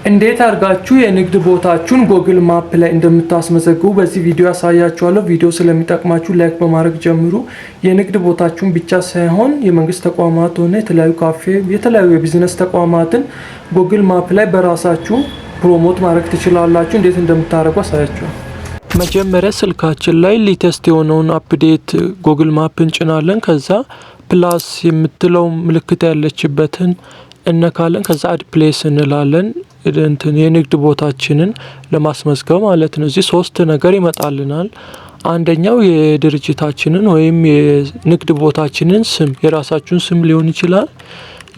እንዴት አድርጋችሁ የንግድ ቦታችሁን ጎግል ማፕ ላይ እንደምታስመዘግቡ በዚህ ቪዲዮ ያሳያችኋለሁ። ቪዲዮ ስለሚጠቅማችሁ ላይክ በማድረግ ጀምሩ። የንግድ ቦታችሁን ብቻ ሳይሆን የመንግስት ተቋማት ሆነ የተለያዩ ካፌ፣ የተለያዩ የቢዝነስ ተቋማትን ጎግል ማፕ ላይ በራሳችሁ ፕሮሞት ማድረግ ትችላላችሁ። እንዴት እንደምታደርጉ አሳያችኋለሁ። መጀመሪያ ስልካችን ላይ ሊተስት የሆነውን አፕዴት ጎግል ማፕ እንጭናለን። ከዛ ፕላስ የምትለው ምልክት ያለችበትን እነካለን። ከዛ አድ ፕሌስ እንላለን። የንግድ ቦታችንን ለማስመዝገብ ማለት ነው። እዚህ ሶስት ነገር ይመጣልናል። አንደኛው የድርጅታችንን ወይም የንግድ ቦታችንን ስም፣ የራሳችሁን ስም ሊሆን ይችላል፣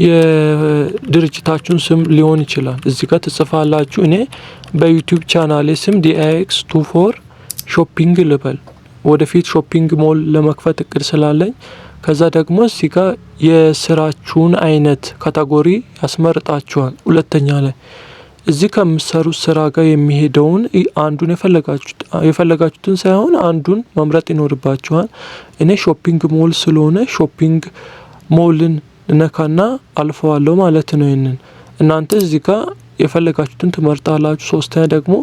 የድርጅታችሁን ስም ሊሆን ይችላል። እዚህ ጋር ትጽፋላችሁ። እኔ በዩቲዩብ ቻናሌ ስም DIX24 ሾፒንግ ልበል። ወደፊት ሾፒንግ ሞል ለመክፈት እቅድ ስላለኝ ከዛ ደግሞ እዚህ ጋር የስራችሁን አይነት ካቴጎሪ ያስመርጣችኋል። ሁለተኛ ላይ እዚህ ከምትሰሩት ስራ ጋር የሚሄደውን አንዱን የፈለጋችሁትን ሳይሆን አንዱን መምረጥ ይኖርባችኋል። እኔ ሾፒንግ ሞል ስለሆነ ሾፒንግ ሞልን ነካና አልፈዋለሁ ማለት ነው። ይሄንን እናንተ እዚህ ጋር የፈለጋችሁትን ትመርጣላችሁ። ሶስተኛ ደግሞ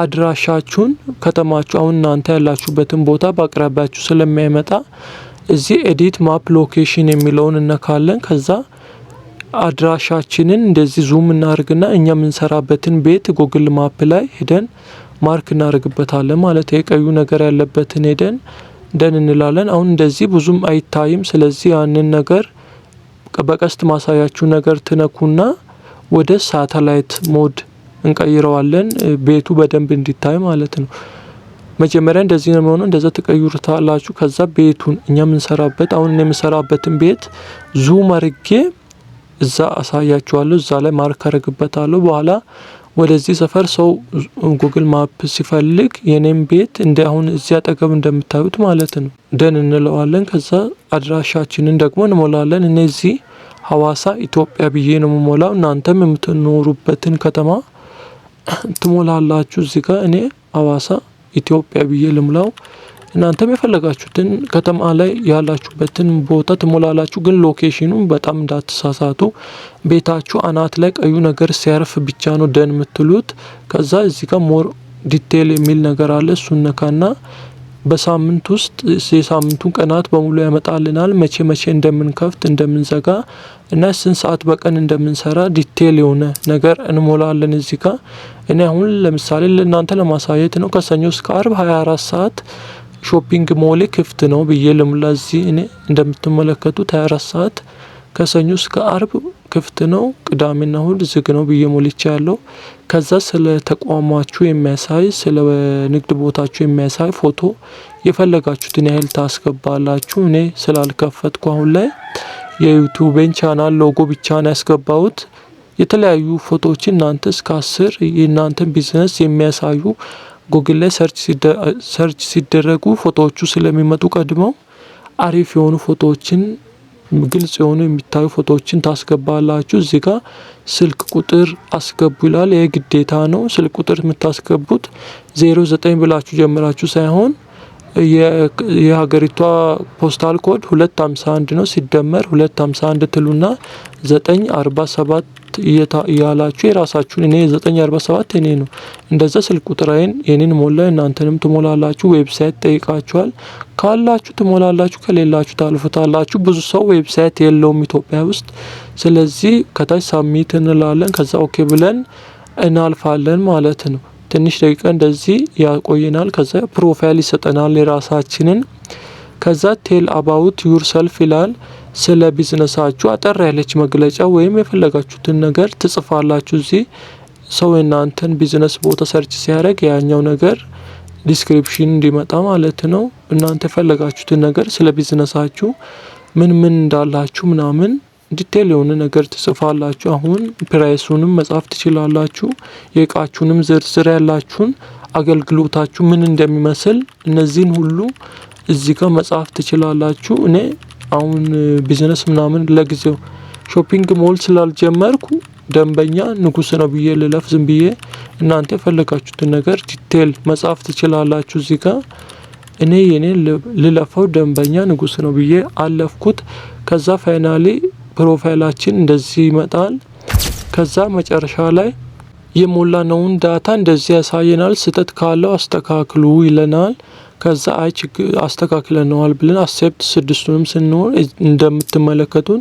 አድራሻችሁን፣ ከተማችሁ አሁን እናንተ ያላችሁበትን ቦታ በአቅራቢያችሁ ስለሚያመጣ እዚህ ኤዲት ማፕ ሎኬሽን የሚለውን እነካለን። ከዛ አድራሻችንን እንደዚህ ዙም እናርግና እኛ የምንሰራበትን ቤት ጉግል ማፕ ላይ ሄደን ማርክ እናርግበታለን ማለት የቀዩ ነገር ያለበትን ሄደን ደን እንላለን። አሁን እንደዚህ ብዙም አይታይም። ስለዚህ ያንን ነገር በቀስት ማሳያችሁ ነገር ትነኩና ወደ ሳተላይት ሞድ እንቀይረዋለን፣ ቤቱ በደንብ እንዲታይ ማለት ነው። መጀመሪያ እንደዚህ ነው የሚሆነው። እንደዛ ተቀይሩታላችሁ። ከዛ ቤቱን እኛ የምንሰራበት አሁን የምንሰራበትን ቤት ዙም አርጌ እዛ አሳያችኋለሁ። እዛ ላይ ማርክ አረግበታለሁ። በኋላ ወደዚህ ሰፈር ሰው ጉግል ማፕ ሲፈልግ የኔም ቤት እንደ አሁን እዚህ አጠገብ እንደምታዩት ማለት ነው ደን እንለዋለን። ከዛ አድራሻችንን ደግሞ እንሞላለን። እነዚህ ሐዋሳ ኢትዮጵያ ብዬ ነው የምሞላው። እናንተም የምትኖሩበትን ከተማ ትሞላላችሁ። እዚህ ጋር እኔ ሐዋሳ ኢትዮጵያ ብዬ ልምላው። እናንተም የፈለጋችሁትን ከተማ ላይ ያላችሁበትን ቦታ ትሞላላችሁ። ግን ሎኬሽኑን በጣም እንዳትሳሳቱ። ቤታችሁ አናት ላይ ቀዩ ነገር ሲያርፍ ብቻ ነው ደን የምትሉት። ከዛ እዚህ ጋር ሞር ዲቴል የሚል ነገር አለ። እሱን ነካና በሳምንት ውስጥ የሳምንቱን ቀናት በሙሉ ያመጣልናል። መቼ እንደምንከፍት እንደምንዘጋ እና ስንት ሰዓት በቀን እንደምንሰራ ዲቴል የሆነ ነገር እንሞላለን እዚህ ጋር። እኔ አሁን ለምሳሌ ለእናንተ ለማሳየት ነው። ከሰኞ እስከ አርብ 24 ሰዓት ሾፒንግ ሞል ክፍት ነው ብዬ ልሙላ። እዚህ እኔ እንደምትመለከቱት 24 ሰዓት ከሰኞ እስከ አርብ ክፍት ነው፣ ቅዳሜና እሁድ ዝግ ነው ብዬ ሞልቼ ያለው። ከዛ ስለ ተቋማችሁ የሚያሳይ ስለ ንግድ ቦታችሁ የሚያሳይ ፎቶ የፈለጋችሁትን ያህል ታስገባላችሁ። እኔ ስላልከፈትኩ አሁን ላይ የዩቲዩብን ቻናል ሎጎ ብቻ ነው ያስገባሁት። የተለያዩ ፎቶዎችን እናንተ እስከ 10 የእናንተን ቢዝነስ የሚያሳዩ ጉግል ላይ ሰርች ሲደረጉ ፎቶዎቹ ስለሚመጡ ቀድመው አሪፍ የሆኑ ፎቶዎችን፣ ግልጽ የሆኑ የሚታዩ ፎቶዎችን ታስገባላችሁ። እዚህ ጋር ስልክ ቁጥር አስገቡ ይላል። ይሄ ግዴታ ነው። ስልክ ቁጥር የምታስገቡት 09 ብላችሁ ጀምራችሁ ሳይሆን የሀገሪቷ ፖስታል ኮድ 251 ነው። ሲደመር 251 ትሉና 947 እያላችሁ የራሳችሁን፣ እኔ 947 እኔ ነው እንደዛ ስልክ ቁጥራዬን የኔን ሞላ። እናንተንም ትሞላላችሁ። ዌብሳይት ጠይቃችኋል፣ ካላችሁ ትሞላላችሁ፣ ከሌላችሁ ታልፉታላችሁ። ብዙ ሰው ዌብሳይት የለውም ኢትዮጵያ ውስጥ። ስለዚህ ከታች ሳሚት እንላለን። ከዛ ኦኬ ብለን እናልፋለን ማለት ነው። ትንሽ ደቂቃ እንደዚህ ያቆየናል። ከዛ ፕሮፋይል ይሰጠናል የራሳችንን። ከዛ ቴል አባውት ዩር ሰልፍ ይላል። ስለ ቢዝነሳችሁ አጠር ያለች መግለጫ ወይም የፈለጋችሁትን ነገር ትጽፋላችሁ። እዚህ ሰው እናንተን ቢዝነስ ቦታ ሰርች ሲያደርግ ያኛው ነገር ዲስክሪፕሽን እንዲመጣ ማለት ነው። እናንተ የፈለጋችሁትን ነገር ስለ ቢዝነሳችሁ ምን እንዳላችሁ ምናምን ዲቴል የሆነ ነገር ትጽፋላችሁ። አሁን ፕራይሱንም መጻፍ ትችላላችሁ። የእቃችሁንም ዝርዝር ያላችሁን አገልግሎታችሁ ምን እንደሚመስል እነዚህን ሁሉ እዚህ ጋር መጻፍ ትችላላችሁ። እኔ አሁን ቢዝነስ ምናምን ለጊዜው ሾፒንግ ሞል ስላልጀመርኩ ደንበኛ ንጉስ ነው ብዬ ልለፍ ዝም ብዬ። እናንተ የፈለጋችሁትን ነገር ዲቴል መጻፍ ትችላላችሁ እዚህ ጋር። እኔ የኔ ልለፈው ደንበኛ ንጉስ ነው ብዬ አለፍኩት። ከዛ ፋይናሊ ፕሮፋይላችን እንደዚህ ይመጣል። ከዛ መጨረሻ ላይ የሞላነውን ዳታ እንደዚህ ያሳየናል። ስህተት ካለው አስተካክሉ ይለናል። ከዛ አይ ችግር አስተካክለነዋል ብለን አክሴፕት ስድስቱንም ስንሆን እንደምትመለከቱን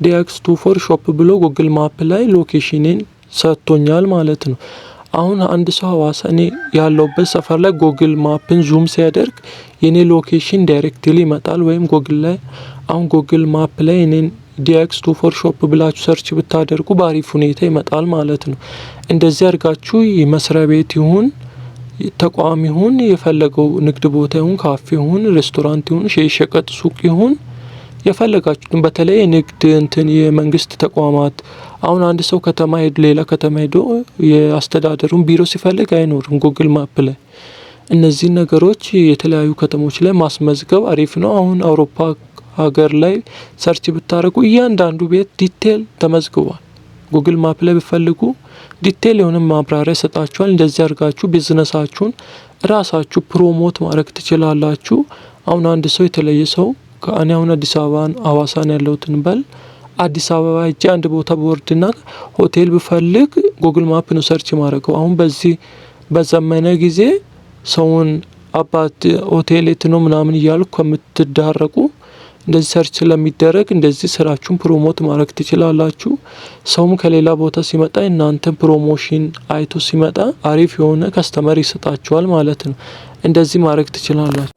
DX24 ሾፕ ብሎ ጉግል ማፕ ላይ ሎኬሽኔን ሰጥቶኛል ማለት ነው። አሁን አንድ ሰው ሀዋሳ እኔ ያለውበት ሰፈር ላይ ጉግል ማፕን ዙም ሲያደርግ የኔ ሎኬሽን ዳይሬክትሊ ይመጣል። ወይም ጉግል ላይ አሁን ጉግል ማፕ ላይ እኔን DX24 ሾፕ ብላችሁ ሰርች ብታደርጉ በአሪፍ ሁኔታ ይመጣል ማለት ነው። እንደዚህ አድርጋችሁ የመስሪያ ቤት ይሁን ተቋም ይሁን የፈለገው ንግድ ቦታ ይሁን ካፌ ይሁን ሬስቶራንት ይሁን ሸቀጥ ሱቅ ይሁን የፈለጋችሁትን በተለይ ንግድ የመንግስት ተቋማት አሁን አንድ ሰው ከተማ ሄዶ ሌላ ከተማ ሄዶ የአስተዳደሩን ቢሮ ሲፈልግ አይኖርም ጉግል ማፕ ላይ። እነዚህ ነገሮች የተለያዩ ከተሞች ላይ ማስመዝገብ አሪፍ ነው። አሁን አውሮፓ ሀገር ላይ ሰርች ብታደርጉ እያንዳንዱ ቤት ዲቴል ተመዝግቧል። ጉግል ማፕ ላይ ብፈልጉ ዲቴል የሆነ ማብራሪያ ሰጣችኋል። እንደዚህ አድርጋችሁ ቢዝነሳችሁን ራሳችሁ ፕሮሞት ማድረግ ትችላላችሁ። አሁን አንድ ሰው የተለየ ሰው ከእኔ አሁን አዲስ አበባን ሀዋሳን ያለሁትን በል አዲስ አበባ ሄጄ አንድ ቦታ በወርድና ሆቴል ብፈልግ ጉግል ማፕ ነው ሰርች ማድረገው። አሁን በዚህ በዘመነ ጊዜ ሰውን አባት ሆቴል የት ነው ምናምን እያልኩ ከምትዳረቁ እንደዚህ ሰርች ስለሚደረግ እንደዚህ ስራችሁን ፕሮሞት ማድረግ ትችላላችሁ። ሰውም ከሌላ ቦታ ሲመጣ እናንተን ፕሮሞሽን አይቶ ሲመጣ አሪፍ የሆነ ከስተመር ይሰጣችኋል ማለት ነው። እንደዚህ ማድረግ ትችላላችሁ።